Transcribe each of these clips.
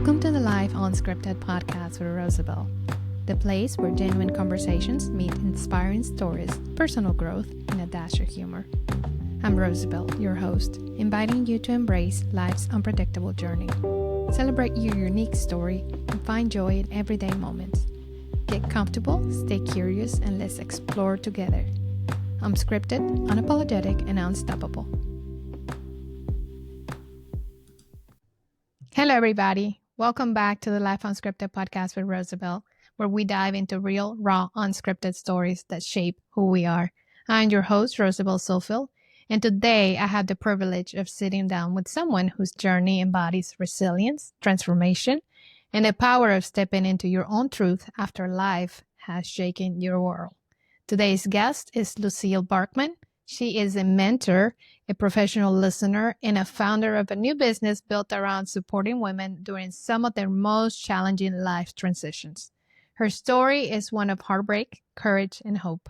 Welcome to the Life Unscripted Podcast with Rosabel, the place where genuine conversations meet inspiring stories, personal growth, and a dash of humor. I'm Rosabel, your host, inviting you to embrace life's unpredictable journey. Celebrate your unique story and find joy in everyday moments. Get comfortable, stay curious, and let's explore together. Unscripted, unapologetic, and unstoppable. Hello, everybody. Welcome back to the Life Unscripted Podcast with Rosabel, where we dive into real, raw, unscripted stories that shape who we are. I'm your host, Rosabel Zohfeld, and today I have the privilege of sitting down with someone whose journey embodies resilience, transformation, and the power of stepping into your own truth after life has shaken your world. Today's guest is Lucille Barkman. She is a mentor, a professional listener, and a founder of a new business built around supporting women during some of their most challenging life transitions. Her story is one of heartbreak, courage, and hope.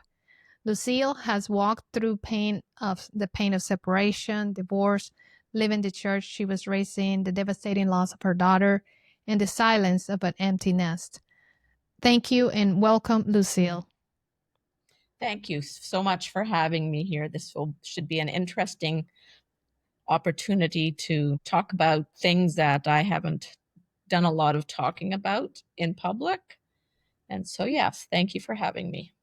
Lucille has walked through the pain of separation, divorce, leaving the church she was raised in, the devastating loss of her daughter, and the silence of an empty nest. Thank you and welcome, Lucille. Thank you so much for having me here. Should be an interesting opportunity to talk about things that I haven't done a lot of talking about in public. And so, yes, thank you for having me.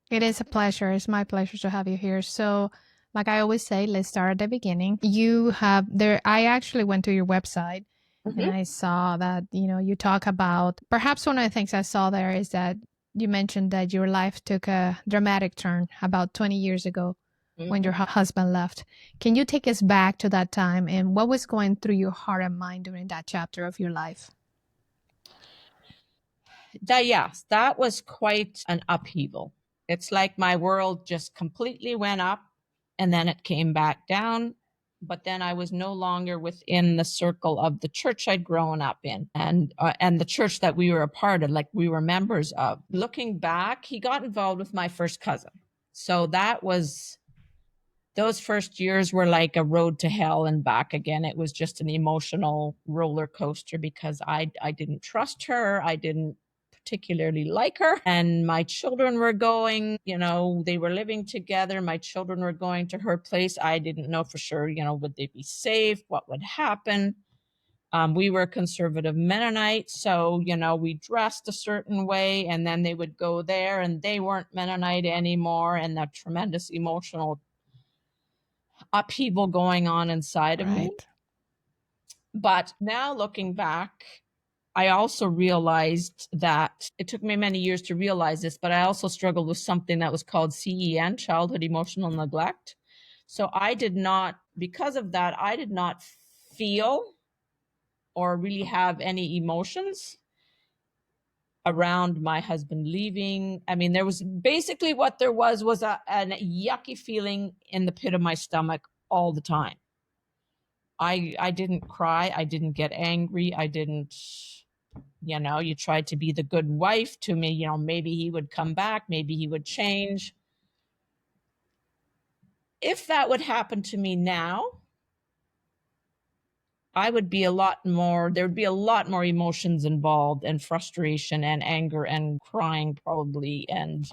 It is a pleasure. It's my pleasure to have you here. So, like I always say, let's start at the beginning. I actually went to your website and I saw that, you talk about, perhaps one of the things I saw there is that you mentioned that your life took a dramatic turn about 20 years ago when your husband left. Can you take us back to that time and what was going through your heart and mind during that chapter of your life? That was quite an upheaval. It's like my world just completely went up and then it came back down. But then I was no longer within the circle of the church I'd grown up in and the church that we were a part of, like we were members of. Looking back, he got involved with my first cousin. So those first years were like a road to hell and back again. It was just an emotional roller coaster because I didn't trust her. I didn't particularly like her, and my children were going, they were living together. My children were going to her place. I didn't know for sure, would they be safe? What would happen? We were conservative Mennonite, so, we dressed a certain way, and then they would go there and they weren't Mennonite anymore, and that tremendous emotional upheaval going on inside of me. But now looking back, I also realized that it took me many years to realize this, but I also struggled with something that was called CEN, childhood emotional neglect. So because of that, I did not feel or really have any emotions around my husband leaving. I mean, there was basically what there was a yucky feeling in the pit of my stomach all the time. I didn't cry. I didn't get angry. I didn't, you tried to be the good wife to me. Maybe he would come back. Maybe he would change. If that would happen to me now, there'd be a lot more emotions involved and frustration and anger and crying probably. And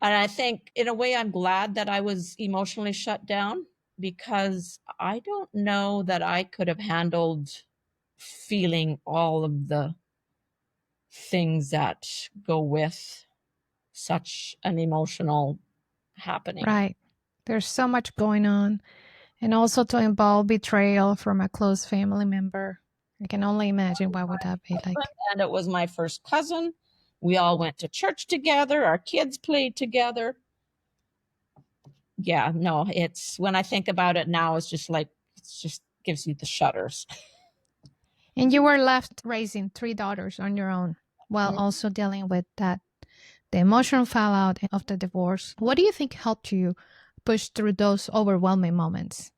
I think in a way, I'm glad that I was emotionally shut down because I don't know that I could have handled feeling all of the things that go with such an emotional happening. Right. There's so much going on. And also to involve betrayal from a close family member. I can only imagine what would that be like. And it was my first cousin. We all went to church together. Our kids played together. Yeah, no, when I think about it now, it just gives you the shudders. And you were left raising 3 daughters on your own while also dealing with the emotional fallout of the divorce. What do you think helped you push through those overwhelming moments?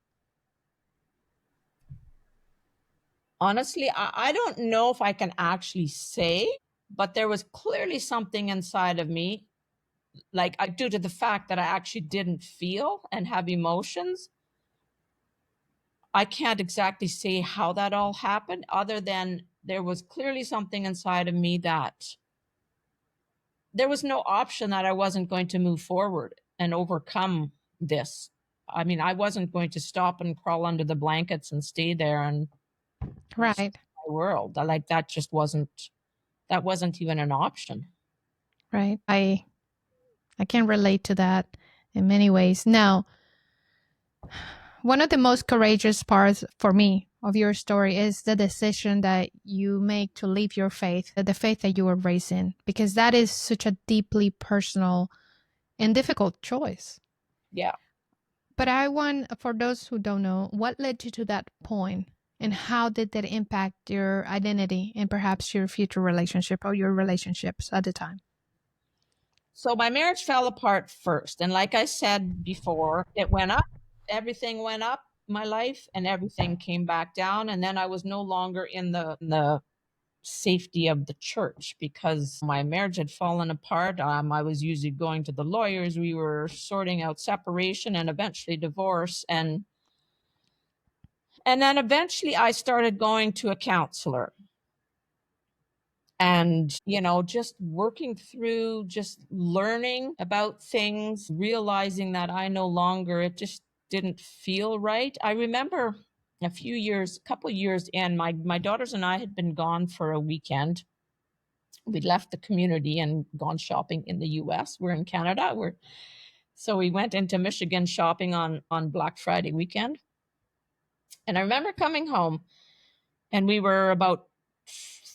Honestly, I don't know if I can actually say, but there was clearly something inside of me, due to the fact that I actually didn't feel and have emotions. I can't exactly say how that all happened, other than there was clearly something inside of me that there was no option that I wasn't going to move forward and overcome this. I mean, I wasn't going to stop and crawl under the blankets and stay there and Right. my world. Like that wasn't even an option. Right. I can relate to that in many ways. Now, one of the most courageous parts for me of your story is the decision that you make to leave your faith, the faith that you were raised in, because that is such a deeply personal and difficult choice. Yeah. But I want, for those who don't know, what led you to that point and how did that impact your identity and perhaps your future relationship or your relationships at the time? So my marriage fell apart first. And like I said before, it went up. Everything went up, my life, and everything came back down. And then I was no longer in the safety of the church because my marriage had fallen apart. I was usually going to the lawyers. We were sorting out separation and eventually divorce. And then eventually I started going to a counselor. And, just working through, just learning about things, realizing that it just didn't feel right. I remember a couple years in, my daughters and I had been gone for a weekend. We'd left the community and gone shopping in the US. We're in Canada. So we went into Michigan shopping on Black Friday weekend. And I remember coming home, and we were about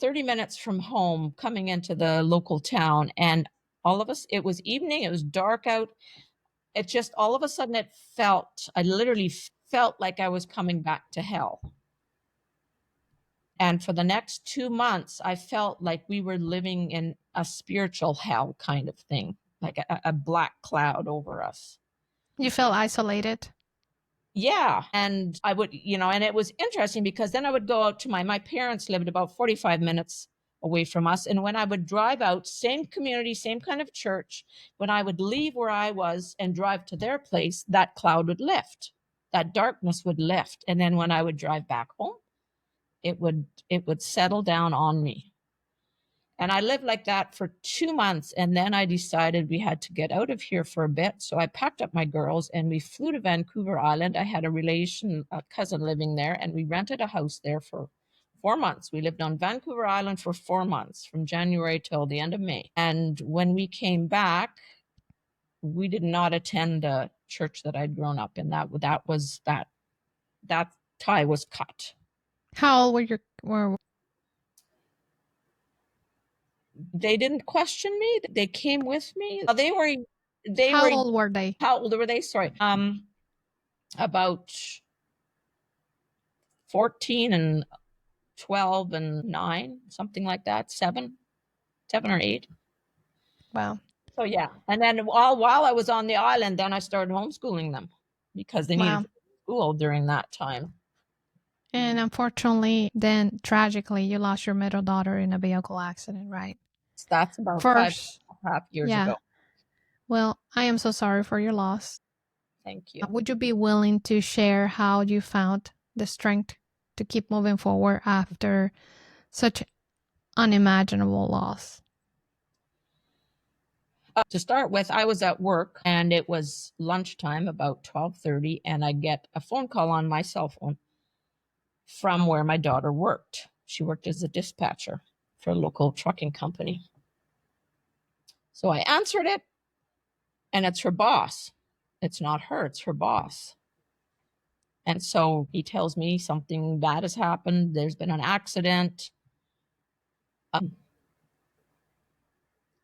30 minutes from home coming into the local town, and all of us, it was evening, it was dark out. It just, all of a sudden, I literally felt like I was coming back to hell. And for the next 2 months, I felt like we were living in a spiritual hell kind of thing, like a black cloud over us. You felt isolated? Yeah. And I would, and it was interesting because then I would go out to my parents lived about 45 minutes away from us. And when I would drive out, same community, same kind of church, when I would leave where I was and drive to their place, that cloud would lift, that darkness would lift. And then when I would drive back home, it would settle down on me. And I lived like that for 2 months. And then I decided we had to get out of here for a bit. So I packed up my girls and we flew to Vancouver Island. I had a cousin living there, and we rented a house there for 4 months. We lived on Vancouver Island for 4 months, from January till the end of May. And when we came back, we did not attend the church that I'd grown up in. That tie was cut. How old were They didn't question me. They came with me. How old were they? How old were they? Sorry. About 14 and 12 and 9, something like that. 7 or 8. Wow. So yeah. And then while I was on the island, then I started homeschooling them because they needed school during that time. And unfortunately, then tragically, you lost your middle daughter in a vehicle accident, right? That's about 5.5 years ago. Well, I am so sorry for your loss. Thank you. Would you be willing to share how you found the strength to keep moving forward after such unimaginable loss? To start with, I was at work and it was lunchtime, about 12:30, and I get a phone call on my cell phone from where my daughter worked. She worked as a dispatcher for a local trucking company. So I answered it, and it's her boss. It's not her, it's her boss. And so he tells me something bad has happened. There's been an accident.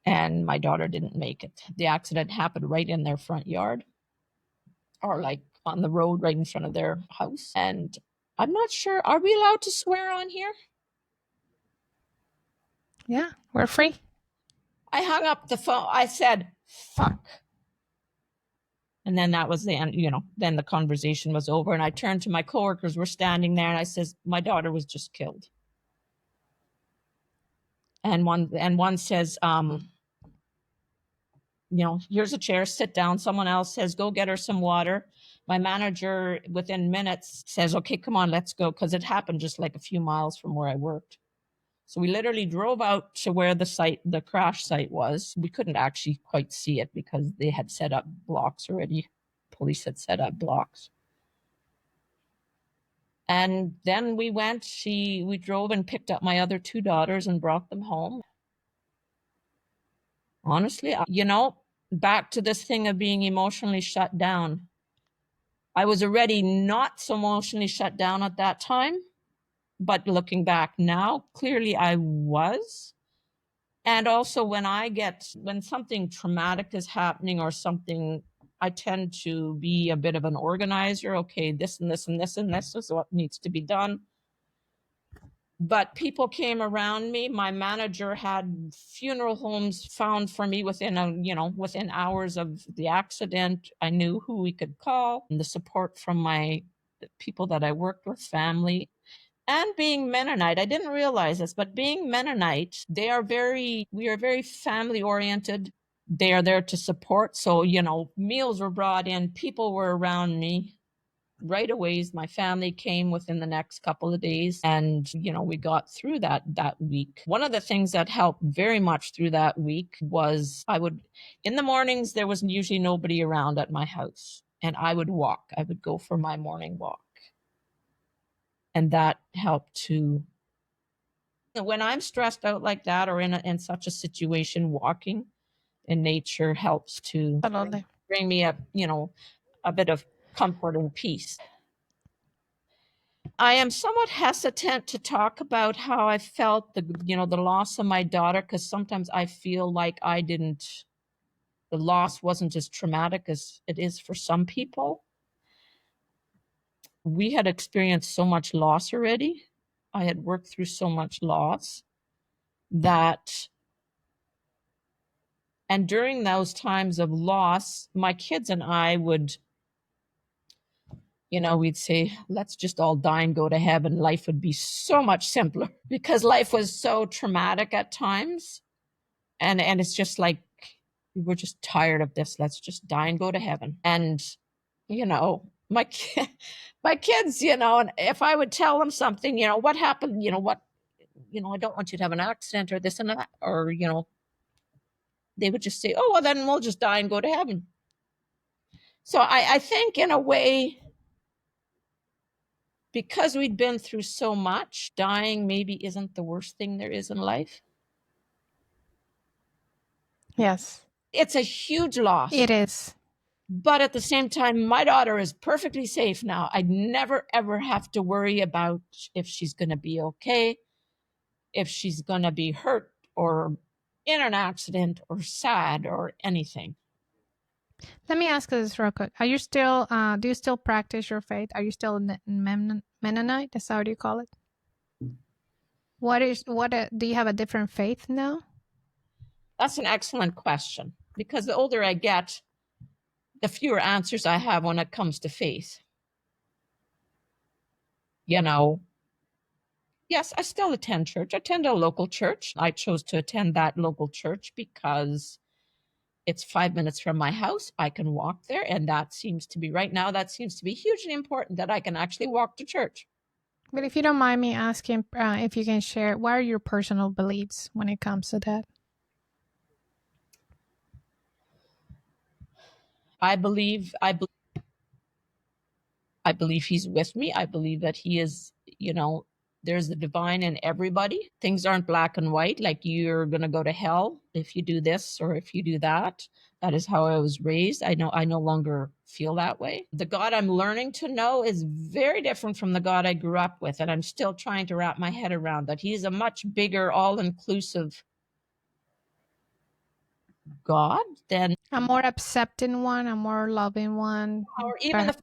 And my daughter didn't make it. The accident happened right in their front yard, or like on the road right in front of their house. And I'm not sure, are we allowed to swear on here? Yeah, we're free. I hung up the phone. I said, fuck. And then that was the end, then the conversation was over. And I turned to my coworkers, we're standing there, and I says, my daughter was just killed. And one says, here's a chair, sit down. Someone else says, go get her some water. My manager within minutes says, okay, come on, let's go. Because it happened just like a few miles from where I worked. So we literally drove out to where the crash site was. We couldn't actually quite see it because they had set up blocks already. Police had set up blocks. And then we drove and picked up my other two daughters and brought them home. Honestly, back to this thing of being emotionally shut down. I was already not so emotionally shut down at that time, but looking back now, clearly I was. And also when something traumatic is happening or something, I tend to be a bit of an organizer. Okay, this and this and this and this is what needs to be done. But people came around me. My manager had funeral homes found for me within hours of the accident. I knew who we could call, and the support from the people that I worked with, family. And being Mennonite, I didn't realize this, but being Mennonite, we are very family oriented. They are there to support. So, meals were brought in, people were around me right away. My family came within the next couple of days, and we got through that week. One of the things that helped very much through that week was in the mornings, there was usually nobody around at my house, and I would go for my morning walk, and that helped to, when I'm stressed out like that or in such a situation, walking in nature helps to bring me up, a bit of comfort and peace. I am somewhat hesitant to talk about how I felt the loss of my daughter, because sometimes I feel like the loss wasn't as traumatic as it is for some people. We had experienced so much loss already. I had worked through so much loss and during those times of loss, my kids and I would, we'd say, let's just all die and go to heaven. Life would be so much simpler because life was so traumatic at times. And it's just like, we're just tired of this. Let's just die and go to heaven. And, my kids, and if I would tell them something, what happened, I don't want you to have an accident or this and that, or, they would just say, oh, well, then we'll just die and go to heaven. So I think in a way, because we'd been through so much, dying maybe isn't the worst thing there is in life. Yes. It's a huge loss. It is. But at the same time, my daughter is perfectly safe now. I'd never, ever have to worry about if she's going to be okay, if she's going to be hurt or in an accident or sad or anything. Let me ask this real quick. Are you still, do you still practice your faith? Are you still Mennonite? That's how you call it? Do you have a different faith now? That's an excellent question, because the older I get, the fewer answers I have when it comes to faith. Yes, I still attend church. I attend a local church. I chose to attend that local church because it's 5 minutes from my house. I can walk there. And that seems to be hugely important, that I can actually walk to church. But if you don't mind me asking, if you can share, what are your personal beliefs when it comes to that? I believe he's with me. I believe that he is, there's the divine in everybody. Things aren't black and white, like you're going to go to hell if you do this or if you do that. That is how I was raised. I no longer feel that way. The God I'm learning to know is very different from the God I grew up with. And I'm still trying to wrap my head around that. He's a much bigger, all-inclusive God than a more accepting one, a more loving one. Or even if,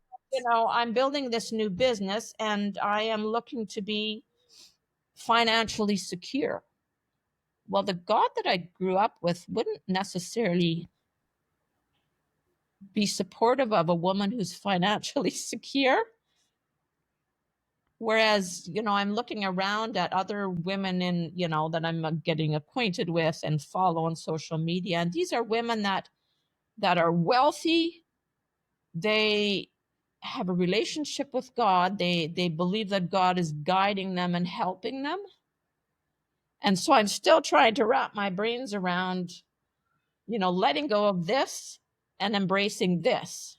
I'm building this new business and I am looking to be financially secure. Well, the God that I grew up with wouldn't necessarily be supportive of a woman who's financially secure. Whereas, I'm looking around at other women that I'm getting acquainted with and follow on social media. And these are women that are wealthy. They have a relationship with God. They believe that God is guiding them and helping them. And so I'm still trying to wrap my brains around, letting go of this and embracing this.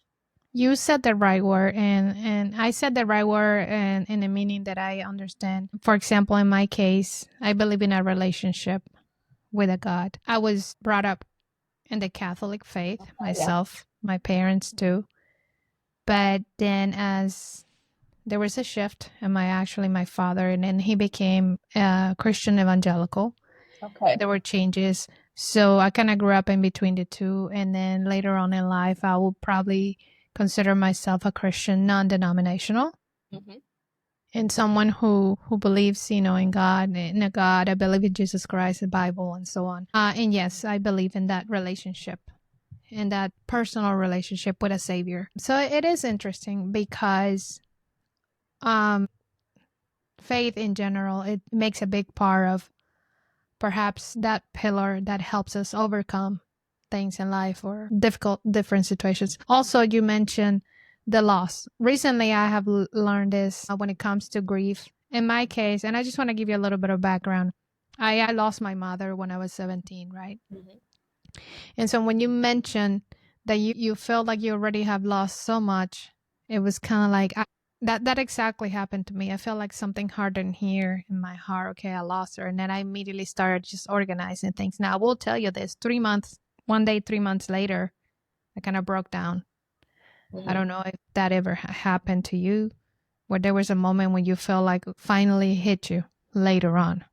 You said the right word, and I said the right word and in a meaning that I understand. For example, in my case, I believe in a relationship with a God. I was brought up in the Catholic faith myself, my parents too. But then as there was a shift in my father, and then he became a Christian evangelical. Okay. There were changes. So I kind of grew up in between the two. And then later on in life, I will probably consider myself a Christian, non-denominational, and someone who believes, in God, in a God. I believe in Jesus Christ, the Bible, and so on. And yes, I believe in that relationship, in that personal relationship with a Savior. So it is interesting because faith in general, it makes a big part of perhaps that pillar that helps us overcome things in life or different situations. Also, you mentioned the loss. Recently, I have learned this when it comes to grief. In my case, and I just want to give you a little bit of background, I lost my mother when I was 17, right? And so when you mentioned that you felt like you already have lost so much, it was kind of like that exactly happened to me. I felt like something hardened here in my heart. Okay, I lost her. And then I immediately started just organizing things. Now, I will tell you this, 3 months, one day, 3 months later, I kind of broke down. I don't know if that ever happened to you, where there was a moment when you felt like it finally hit you later on.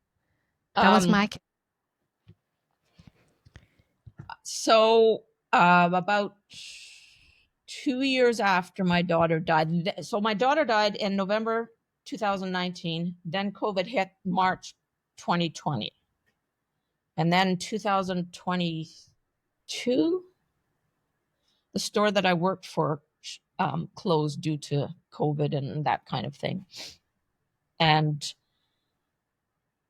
That was my case. So about 2 years after my daughter died. So my daughter died in November 2019. Then COVID hit March 2020. And then 2022, the store that I worked for closed due to COVID and that kind of thing. And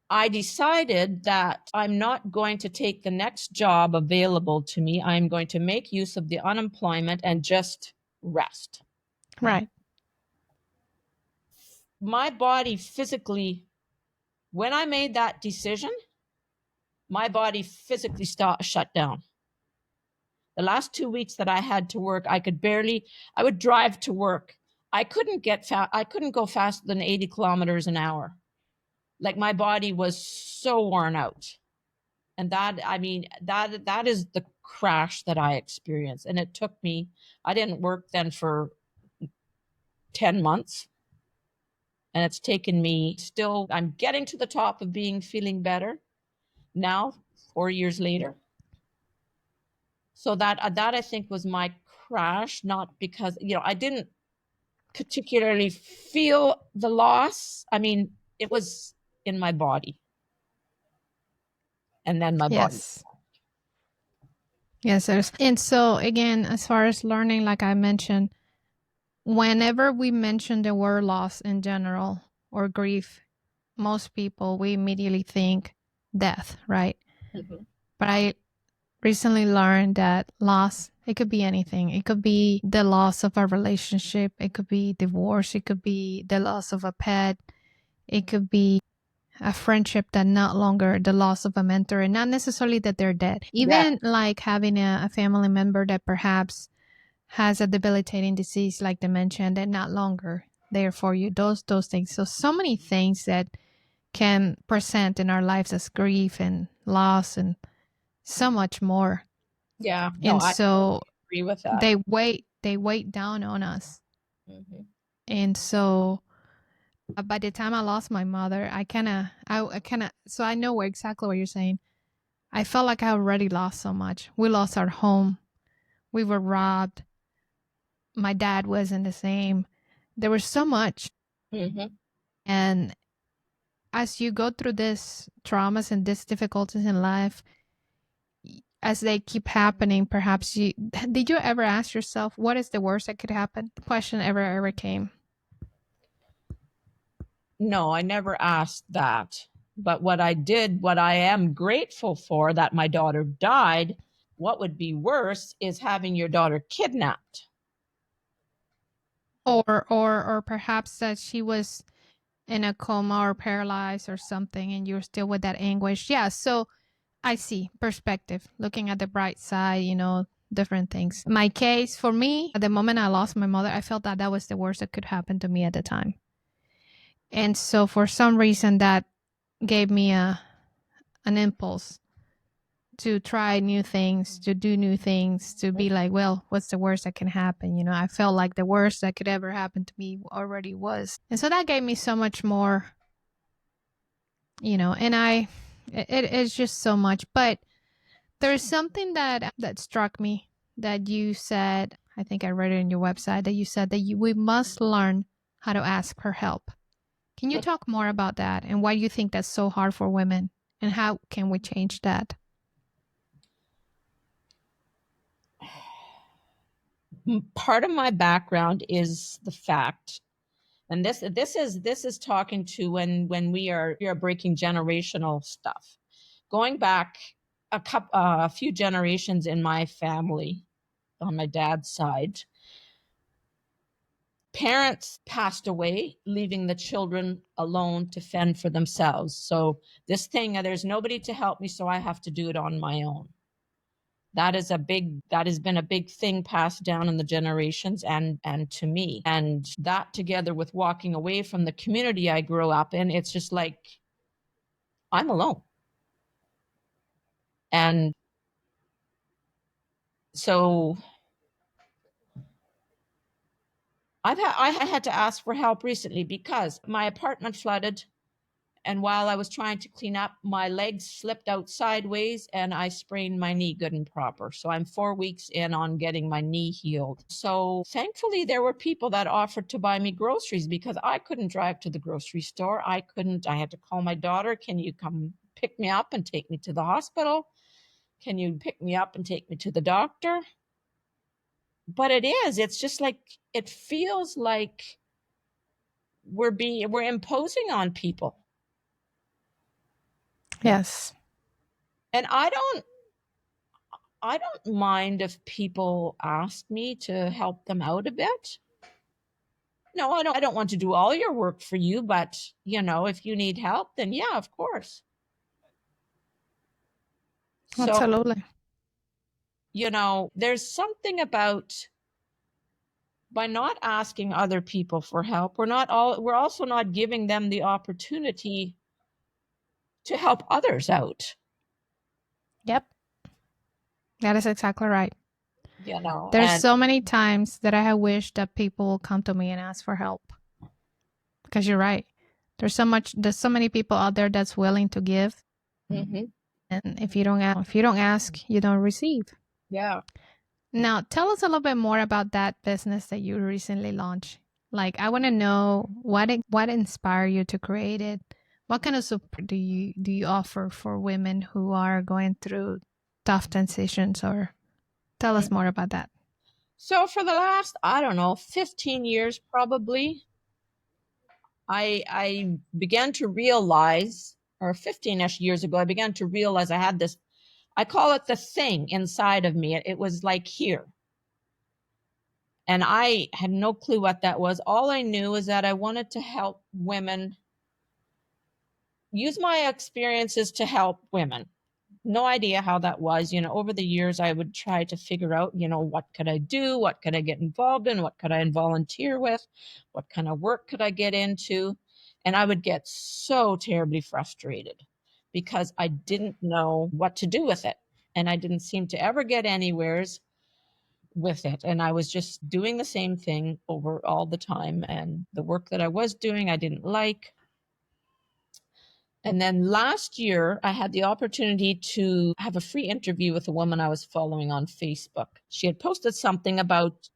I decided that I'm not going to take the next job available to me. I'm going to make use of the unemployment and just rest. Right. My body physically, when I made that decision, my body physically shut down. The last 2 weeks that I had to work, I would drive to work. I couldn't go faster than 80 kilometers an hour. Like, my body was so worn out. And that is the crash that I experienced. And it took me, I didn't work then for 10 months. And it's taken me I'm getting to the top of feeling better now, 4 years later. So that I think was my crash, not because, I didn't particularly feel the loss. I mean, it was in my body. And then my body. Yes, and so again, as far as learning, like I mentioned, whenever we mention the word loss in general or grief, most people, we immediately think death, right? But I recently learned that loss, it could be anything. It could be the loss of a relationship. It could be divorce. It could be the loss of a pet. It could be a friendship that not longer, the loss of a mentor, and not necessarily that they're dead. Even like having a family member that perhaps has a debilitating disease like dementia and they're not longer there for you. Those things. So many things that can present in our lives as grief and loss and so much more. Yeah. No, and so I agree with that. They weigh down on us. And so by the time I lost my mother, so I know exactly what you're saying. I felt like I already lost so much. We lost our home. We were robbed. My dad wasn't the same. There was so much. And as you go through this traumas and these difficulties in life, as they keep happening, perhaps did you ever ask yourself, what is the worst that could happen? The question ever came. No, I never asked that. But what I am grateful for, that my daughter died. What would be worse is having your daughter kidnapped. Or perhaps that she was in a coma or paralyzed or something, and you're still with that anguish. Yeah. So I see perspective, looking at the bright side, different things. My case, for me, at the moment I lost my mother, I felt that that was the worst that could happen to me at the time. And so for some reason that gave me an impulse to try new things, to do new things, to be like, well, what's the worst that can happen? I felt like the worst that could ever happen to me already was. And so that gave me so much more, and it's just so much. But there's something that struck me that you said, I think I read it in your website, that you said that we must learn how to ask for help. Can you talk more about that and why you think that's so hard for women and how can we change that? Part of my background is the fact, and this is talking to when we are breaking generational stuff, going back a few generations in my family on my dad's side. Parents passed away, leaving the children alone to fend for themselves. So this thing, there's nobody to help me, so I have to do it on my own. That has been a big thing passed down in the generations and to me. And that together with walking away from the community I grew up in, it's just like I'm alone. And so I had to ask for help recently because my apartment flooded. And while I was trying to clean up, my legs slipped out sideways and I sprained my knee good and proper. So I'm 4 weeks in on getting my knee healed. So thankfully, there were people that offered to buy me groceries because I couldn't drive to the grocery store. I had to call my daughter. Can you come pick me up and take me to the hospital? Can you pick me up and take me to the doctor? But it's just like, it feels like we're imposing on people. Yes. And I don't mind if people ask me to help them out a bit. No, I don't want to do all your work for you, but if you need help, then yeah, of course. Absolutely. So, there's something about, by not asking other people for help, we're also not giving them the opportunity to help others out. Yep. That is exactly right. There's There's so many times that I have wished that people will come to me and ask for help. Because you're right. There's so many people out there that's willing to give. Mm-hmm. And if you don't ask, you don't receive. Yeah. Now, tell us a little bit more about that business that you recently launched. Like, I want to know what inspired you to create it. What kind of support do you offer for women who are going through tough transitions? Or tell us more about that. So for the last, 15 years probably, I began to realize, or 15-ish years ago, I began to realize I had this, I call it the thing inside of me. It was like here. And I had no clue what that was. All I knew is that I wanted to help women, use my experiences to help women. No idea how that was. Over the years, I would try to figure out, what could I do? What could I get involved in? What could I volunteer with? What kind of work could I get into? And I would get so terribly frustrated because I didn't know what to do with it. And I didn't seem to ever get anywheres with it. And I was just doing the same thing over all the time. And the work that I was doing, I didn't like. And then last year, I had the opportunity to have a free interview with a woman I was following on Facebook. She had posted something about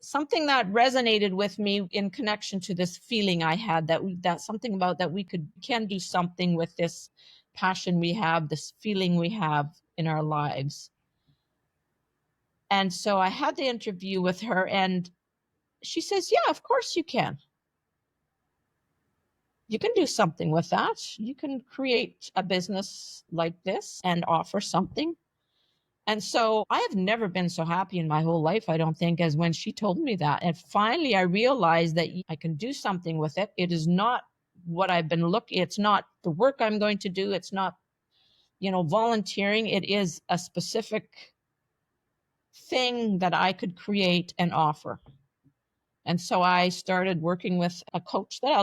something that resonated with me in connection to this feeling I had that something about that we can do something with this passion we have, this feeling we have in our lives. And so I had the interview with her and she says, yeah, of course you can. You can do something with that. You can create a business like this and offer something. And so I have never been so happy in my whole life, I don't think, as when she told me that. And finally, I realized that I can do something with it. It is not what I've been looking. It's not the work I'm going to do. It's not, volunteering. It is a specific thing that I could create and offer. And so I started working with a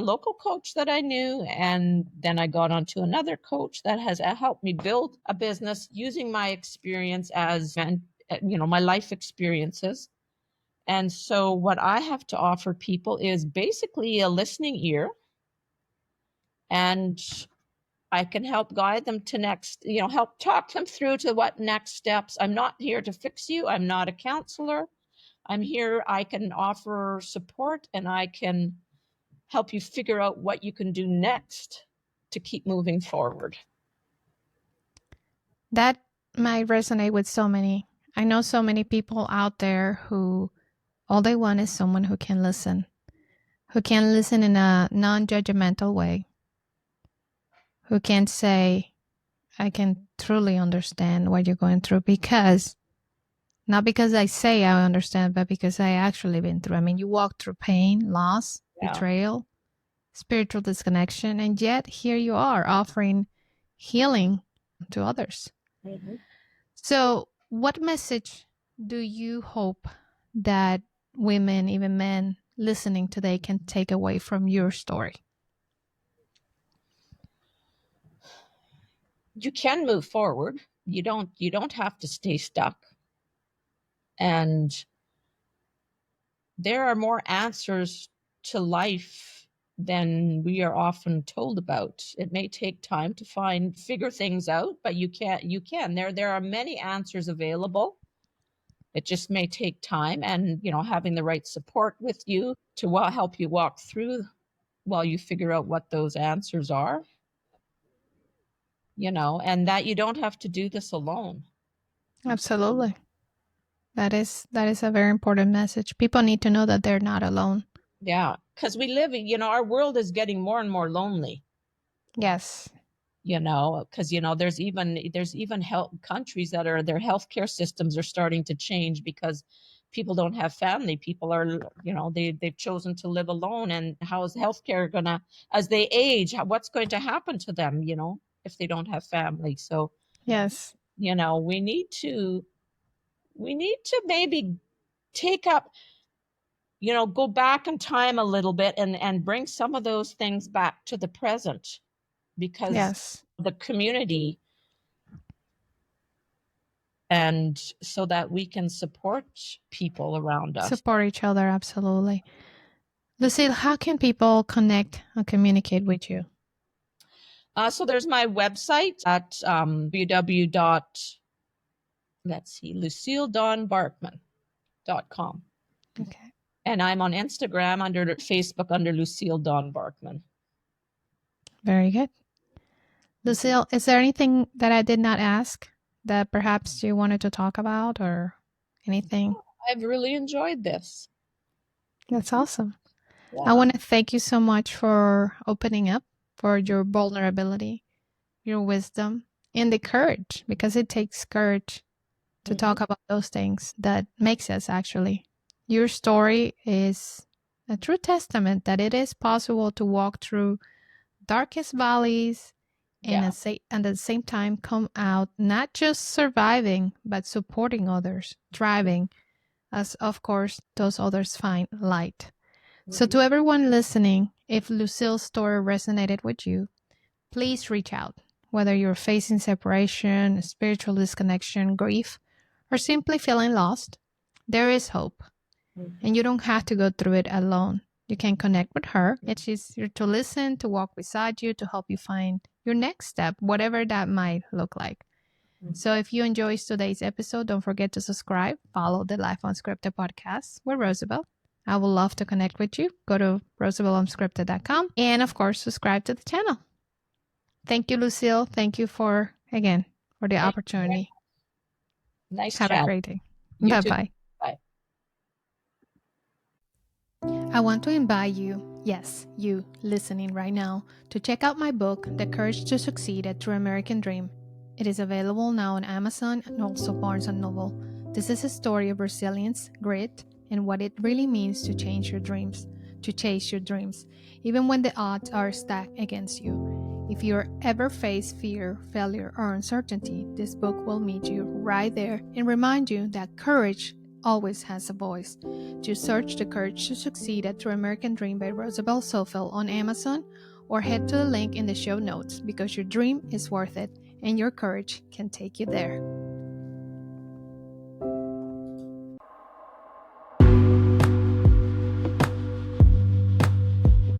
local coach that I knew. And then I got onto another coach that has helped me build a business using my experience my life experiences. And so what I have to offer people is basically a listening ear. And I can help guide them to help talk them through to what next steps. I'm not here to fix you. I'm not a counselor. I'm here. I can offer support, and I can help you figure out what you can do next to keep moving forward. That might resonate with so many. I know so many people out there who all they want is someone who can listen in a non-judgmental way, who can say, I can truly understand what you're going through, not because I say I understand, but because I actually been through. I mean, you walk through pain, loss, betrayal, spiritual disconnection, and yet here you are offering healing to others. Mm-hmm. So what message do you hope that women, even men listening today, can take away from your story? You can move forward. You don't have to stay stuck. And there are more answers to life than we are often told about. It may take time to figure things out, but you can. There are many answers available. It just may take time, and having the right support with you to help you walk through while you figure out what those answers are. And that you don't have to do this alone. Absolutely. That is a very important message. People need to know that they're not alone. Yeah, because we live in, our world is getting more and more lonely. Yes. Because there's even countries that their healthcare systems are starting to change because people don't have family. People are, they've chosen to live alone. And how is healthcare gonna, as they age, what's going to happen to them, if they don't have family? So yes, we need to maybe take up, go back in time a little bit and bring some of those things back to the present, because the community, and so that we can support people around us. Support each other, absolutely. Lucille, how can people connect and communicate with you? So there's my website at lucilledawnbarkman.com. Okay. And I'm on Instagram Facebook under Lucille Dawn Barkman. Very good. Lucille, is there anything that I did not ask that perhaps you wanted to talk about, or anything? I've really enjoyed this. That's awesome. Yeah. I want to thank you so much for opening up, for your vulnerability, your wisdom, and the courage, because it takes courage to talk about those things that makes us actually. Your story is a true testament that it is possible to walk through darkest valleys and at the same time come out not just surviving, but supporting others, thriving, as of course those others find light. So to everyone listening, if Lucille's story resonated with you, please reach out. Whether you're facing separation, spiritual disconnection, grief, or simply feeling lost, there is hope. And you don't have to go through it alone. You can connect with her. She's here to listen, to walk beside you, to help you find your next step, whatever that might look like. So if you enjoyed today's episode, don't forget to subscribe, follow the Life Unscripted Podcast with Rosabel. I would love to connect with you. Go to rosabelunscripted.com and, of course, subscribe to the channel. Thank you, Lucille. Thank you for the opportunity. Nice Have chat. a great day. Bye-bye. Bye. I want to invite you, yes, you listening right now, to check out my book, The Courage to Succeed, A True American Dream. It is available now on Amazon and also Barnes & Noble. This is a story of resilience, grit, and what it really means to chase your dreams, even when the odds are stacked against you. If you ever face fear, failure, or uncertainty, this book will meet you right there and remind you that courage always has a voice. Just search The Courage to Succeed at True American Dream by Rosabel Zohfeld on Amazon, or head to the link in the show notes, because your dream is worth it and your courage can take you there.